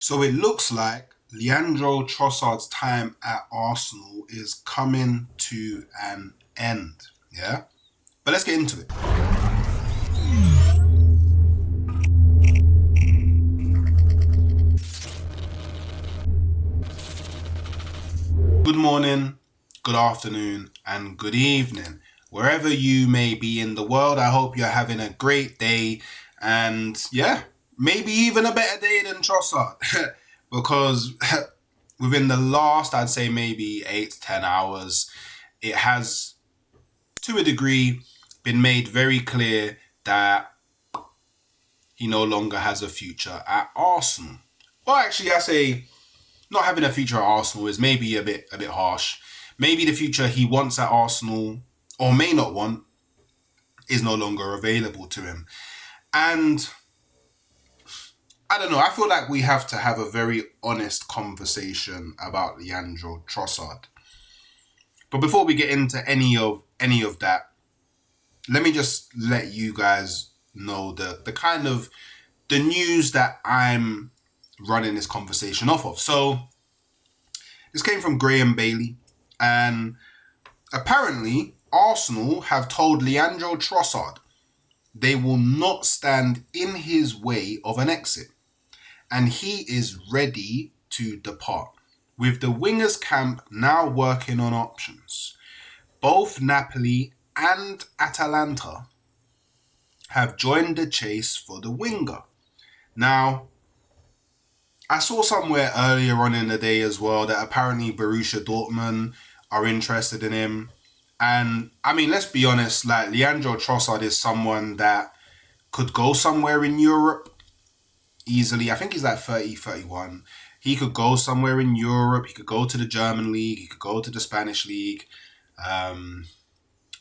So it looks like Leandro Trossard's time at Arsenal is coming to an end. Yeah? But let's get into it. Good morning, good afternoon, and good evening. Wherever you may be in the world, I hope you're having a great day. And yeah, maybe even a better day than Trossard. Because within the last, I'd say maybe 8 to 10 hours, it has, to a degree, been made very clear that he no longer has a future at Arsenal. Well, actually, I say not having a future at Arsenal is maybe a bit harsh. Maybe the future he wants at Arsenal, or may not want, is no longer available to him. And I don't know, I feel like we have to have a very honest conversation about Leandro Trossard. But before we get into any of that, let me just let you guys know the kind of the news that I'm running this conversation off of. So this came from Graham Bailey, and apparently Arsenal have told Leandro Trossard they will not stand in his way of an exit, and he is ready to depart. With the wingers camp now working on options, both Napoli and Atalanta have joined the chase for the winger. Now, I saw somewhere earlier on in the day as well that apparently Borussia Dortmund are interested in him. And I mean, let's be honest, like Leandro Trossard is someone that could go somewhere in Europe easily. I think he's like 30, 31. He could go somewhere in Europe. He could go to the German league. He could go to the Spanish league.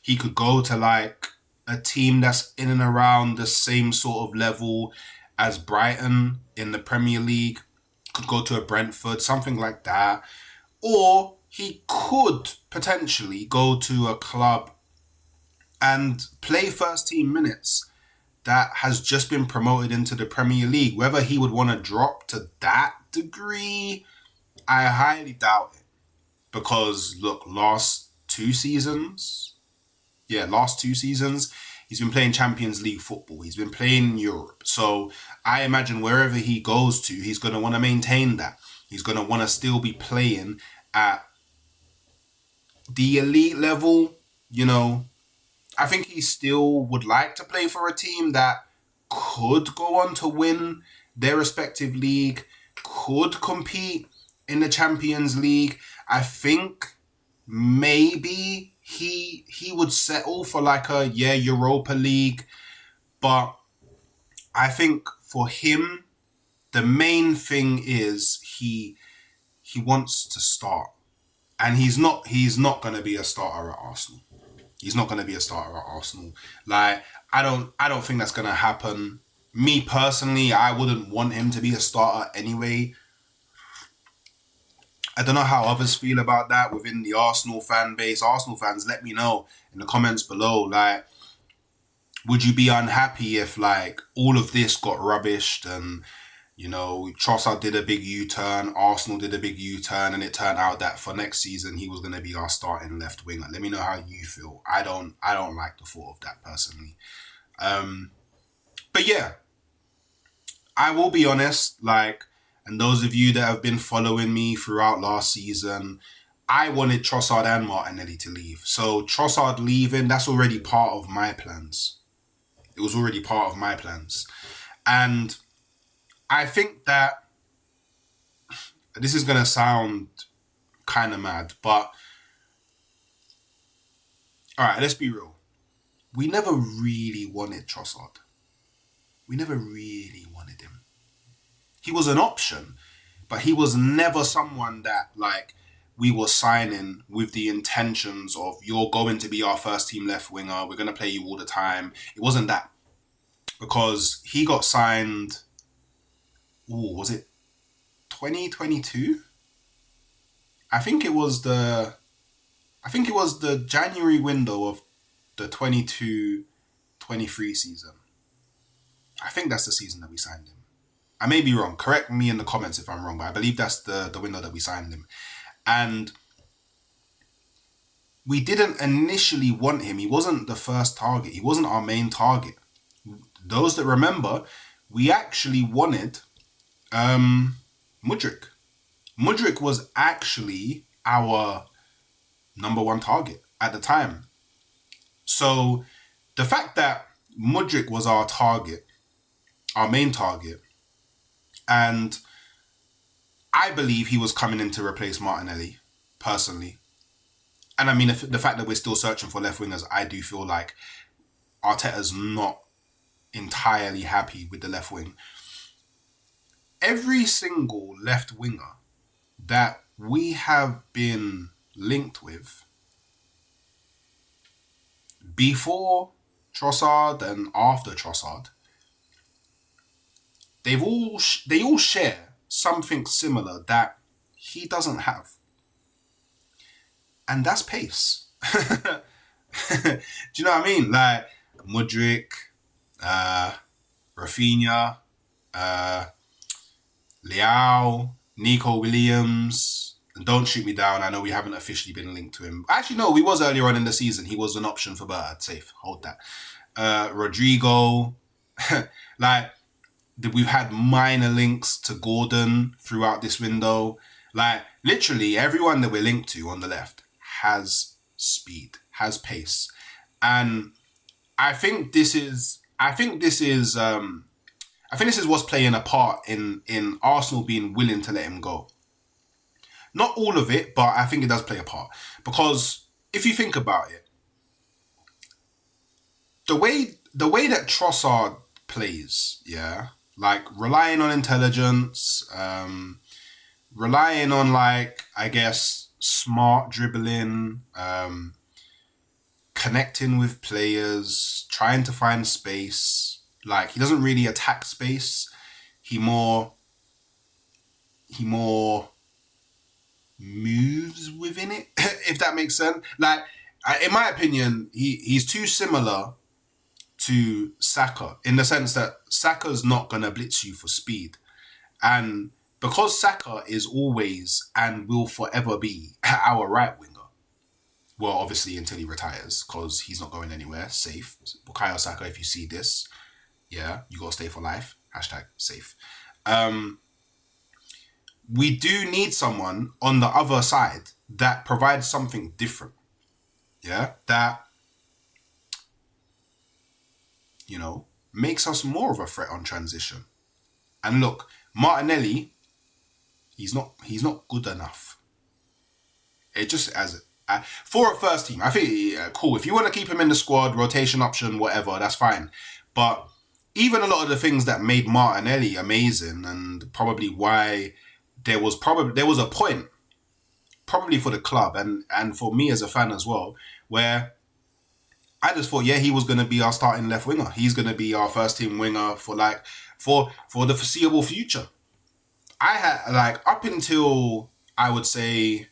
He could go to like a team that's in and around the same sort of level as Brighton in the Premier League. Could go to a Brentford, something like that. Or he could potentially go to a club and play first team minutes that has just been promoted into the Premier League. Whether he would want to drop to that degree, I highly doubt it. Because look, last two seasons, he's been playing Champions League football. He's been playing in Europe. So I imagine wherever he goes to, he's going to want to maintain that. He's going to want to still be playing at the elite level. You know, I think he still would like to play for a team that could go on to win their respective league, could compete in the Champions League. I think maybe he would settle for like a Europa League, but I think for him the main thing is he wants to start, and he's not going to be a starter at Arsenal. He's not going to be a starter at Arsenal. Like I don't think that's going to happen. Me personally, I wouldn't want him to be a starter anyway. I don't know how others feel about that within the Arsenal fan base. Arsenal fans, let me know in the comments below. Like, would you be unhappy if like all of this got rubbished and, you know, Trossard did a big U-turn, Arsenal did a big U-turn, and it turned out that for next season he was going to be our starting left winger? Let me know how you feel. I don't like the thought of that personally. But yeah, I will be honest, like, and those of you that have been following me throughout last season, I wanted Trossard and Martinelli to leave. So Trossard leaving, that's already part of my plans. It was already part of my plans. And I think that this is going to sound kind of mad, but all right, let's be real. We never really wanted Trossard. We never really wanted him. He was an option, but he was never someone that like we were signing with the intentions of you're going to be our first team left winger. We're going to play you all the time. It wasn't that, because he got signed. Was it 2022? I think it was the January window of the 22-23 season. I think that's the season that we signed him. I may be wrong. Correct me in the comments if I'm wrong, but I believe that's the window that we signed him. And we didn't initially want him. He wasn't the first target. He wasn't our main target. Those that remember, we actually wanted Mudryk. Mudryk was actually our number one target at the time. So the fact that Mudryk was our target, our main target, and I believe he was coming in to replace Martinelli, personally. And I mean, the fact that we're still searching for left wingers, I do feel like Arteta's not entirely happy with the left wing. Every single left winger that we have been linked with before Trossard and after Trossard, they all share something similar that he doesn't have. And that's pace. Do you know what I mean? Like Mudryk, Rafinha, Leao, Nico Williams. And don't shoot me down. I know we haven't officially been linked to him. Actually, no, we was earlier on in the season. He was an option for Bernard. Safe. Hold that. Rodrigo. Like, we've had minor links to Gordon throughout this window. Like, literally everyone that we're linked to on the left has speed, has pace. And I think this is what's playing a part in Arsenal being willing to let him go. Not all of it, but I think it does play a part. Because if you think about it, the way that Trossard plays, yeah, like relying on intelligence, relying on, like, I guess, smart dribbling, connecting with players, trying to find space. Like, he doesn't really attack space. He more moves within it, if that makes sense. Like, in my opinion, he's too similar to Saka in the sense that Saka's not going to blitz you for speed. And because Saka is always and will forever be our right winger, well, obviously until he retires, because he's not going anywhere, safe. Bukayo Saka, if you see this, yeah, you got to stay for life. #safe. We do need someone on the other side that provides something different. Yeah, that, you know, makes us more of a threat on transition. And look, Martinelli, he's not good enough. It just as for a first team, I think cool. If you want to keep him in the squad, rotation option, whatever, that's fine. But even a lot of the things that made Martinelli amazing, and probably why there was a point, probably for the club and for me as a fan as well, where I just thought, yeah, he was going to be our starting left winger. He's going to be our first team winger for the foreseeable future. I had, like, up until, I would say,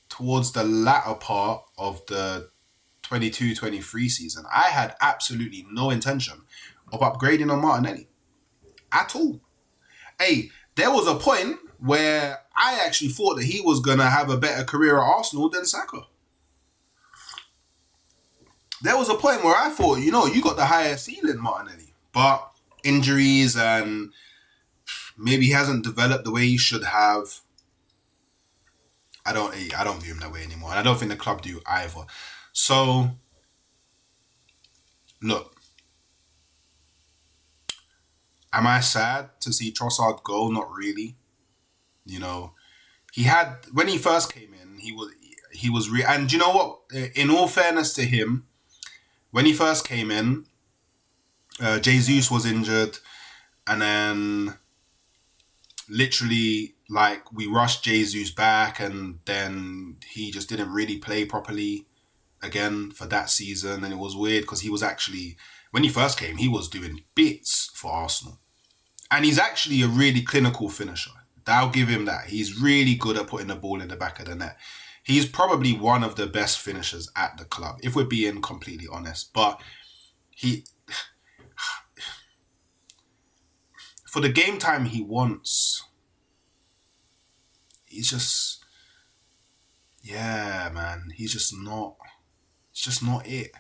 towards the latter part of the 22-23 season, I had absolutely no intention of upgrading on Martinelli at all. Hey, there was a point where I actually thought that he was going to have a better career at Arsenal than Saka. There was a point where I thought, you know, you got the higher ceiling, Martinelli. But injuries and maybe he hasn't developed the way he should have. I don't view him that way anymore. And I don't think the club do either. So, look. Am I sad to see Trossard go? Not really. You know, when he first came in, and you know what? In all fairness to him, when he first came in, Jesus was injured, and then literally, like, we rushed Jesus back, and then he just didn't really play properly again for that season, and it was weird because he was actually, when he first came, he was doing bits for Arsenal. And he's actually a really clinical finisher. I'll give him that. He's really good at putting the ball in the back of the net. He's probably one of the best finishers at the club, if we're being completely honest. But for the game time he wants, he's just, yeah, man, he's just not. It's just not it.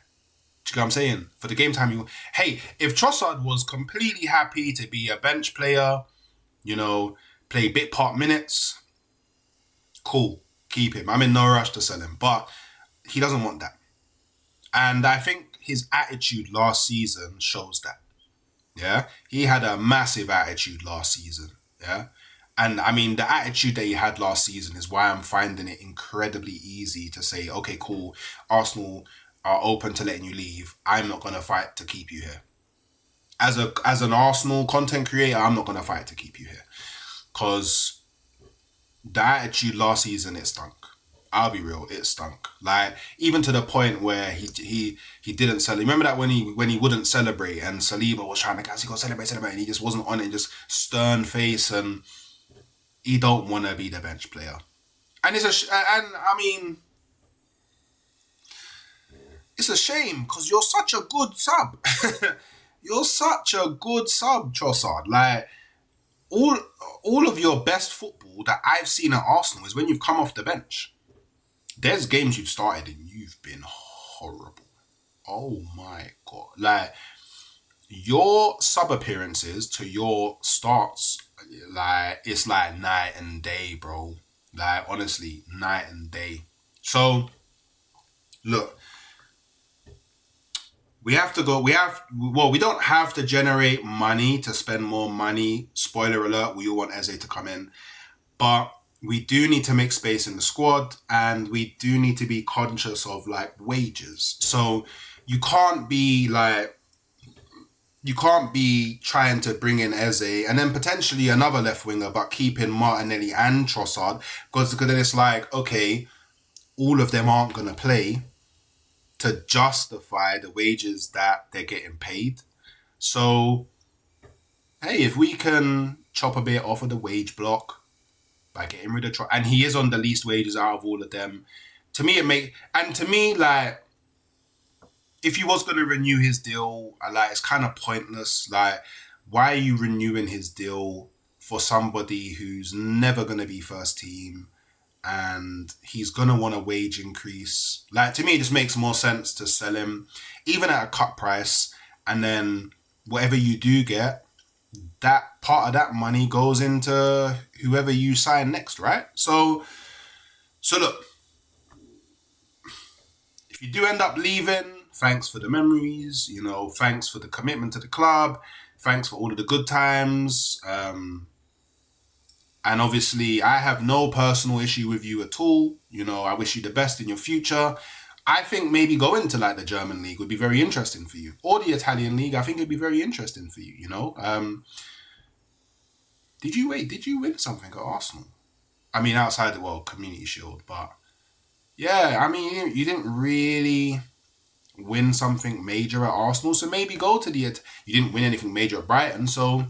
Do you get what I'm saying? For the game time, hey, if Trossard was completely happy to be a bench player, play bit part minutes, cool, keep him. I'm in no rush to sell him, but he doesn't want that. And I think his attitude last season shows that. Yeah, he had a massive attitude last season. Yeah, and I mean the attitude that he had last season is why I'm finding it incredibly easy to say, okay, cool, Arsenal are open to letting you leave. I'm not gonna fight to keep you here. As an Arsenal content creator, I'm not gonna fight to keep you here, because the attitude last season, it stunk. I'll be real, it stunk. Like, even to the point where he didn't celebrate. Remember that when he wouldn't celebrate and Saliba was trying to, guys, he got to celebrate, and he just wasn't on it, just stern face, and he don't want to be the bench player. And it's a shame, because you're such a good sub. You're such a good sub, Trossard. Like, all of your best football that I've seen at Arsenal is when you've come off the bench. There's games you've started and you've been horrible. Oh my God. Like, your sub appearances to your starts, like, it's like night and day, bro. Like, honestly, night and day. So, look, we don't have to generate money to spend more money. Spoiler alert, we all want Eze to come in. But we do need to make space in the squad, and we do need to be conscious of, like, wages. So you can't be trying to bring in Eze and then potentially another left winger, but keeping Martinelli and Trossard, because then it's like, okay, all of them aren't going to play to justify the wages that they're getting paid. So, hey, if we can chop a bit off of the wage block by getting rid of and he is on the least wages out of all of them. To me, like, if he was going to renew his deal, like, it's kind of pointless. Like, why are you renewing his deal for somebody who's never going to be first team and he's going to want a wage increase? Like, to me, it just makes more sense to sell him, even at a cut price, and then whatever you do get, that part of that money goes into whoever you sign next, right? So look, if you do end up leaving, thanks for the memories, thanks for the commitment to the club, thanks for all of the good times. And obviously, I have no personal issue with you at all. I wish you the best in your future. I think maybe going to, like, the German league would be very interesting for you. Or the Italian league, I think it'd be very interesting for you, Did you win something at Arsenal? I mean, outside the Community Shield, but yeah, I mean, you didn't really win something major at Arsenal, so maybe go to you didn't win anything major at Brighton, so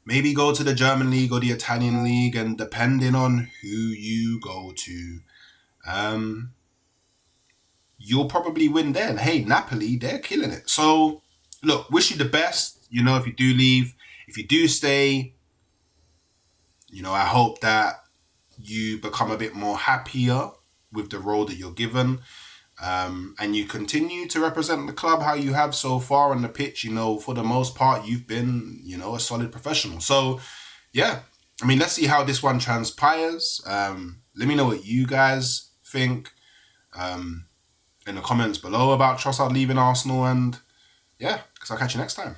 maybe go to the German league or the Italian league, and depending on who you go to, you'll probably win there. And hey, Napoli, they're killing it. So, look, wish you the best, if you do leave. If you do stay, I hope that you become a bit more happier with the role that you're given, and you continue to represent the club how you have so far on the pitch. For the most part, you've been, a solid professional. So, yeah, I mean, let's see how this one transpires. Let me know what you guys think in the comments below about Trossard leaving Arsenal, and yeah, because I'll catch you next time.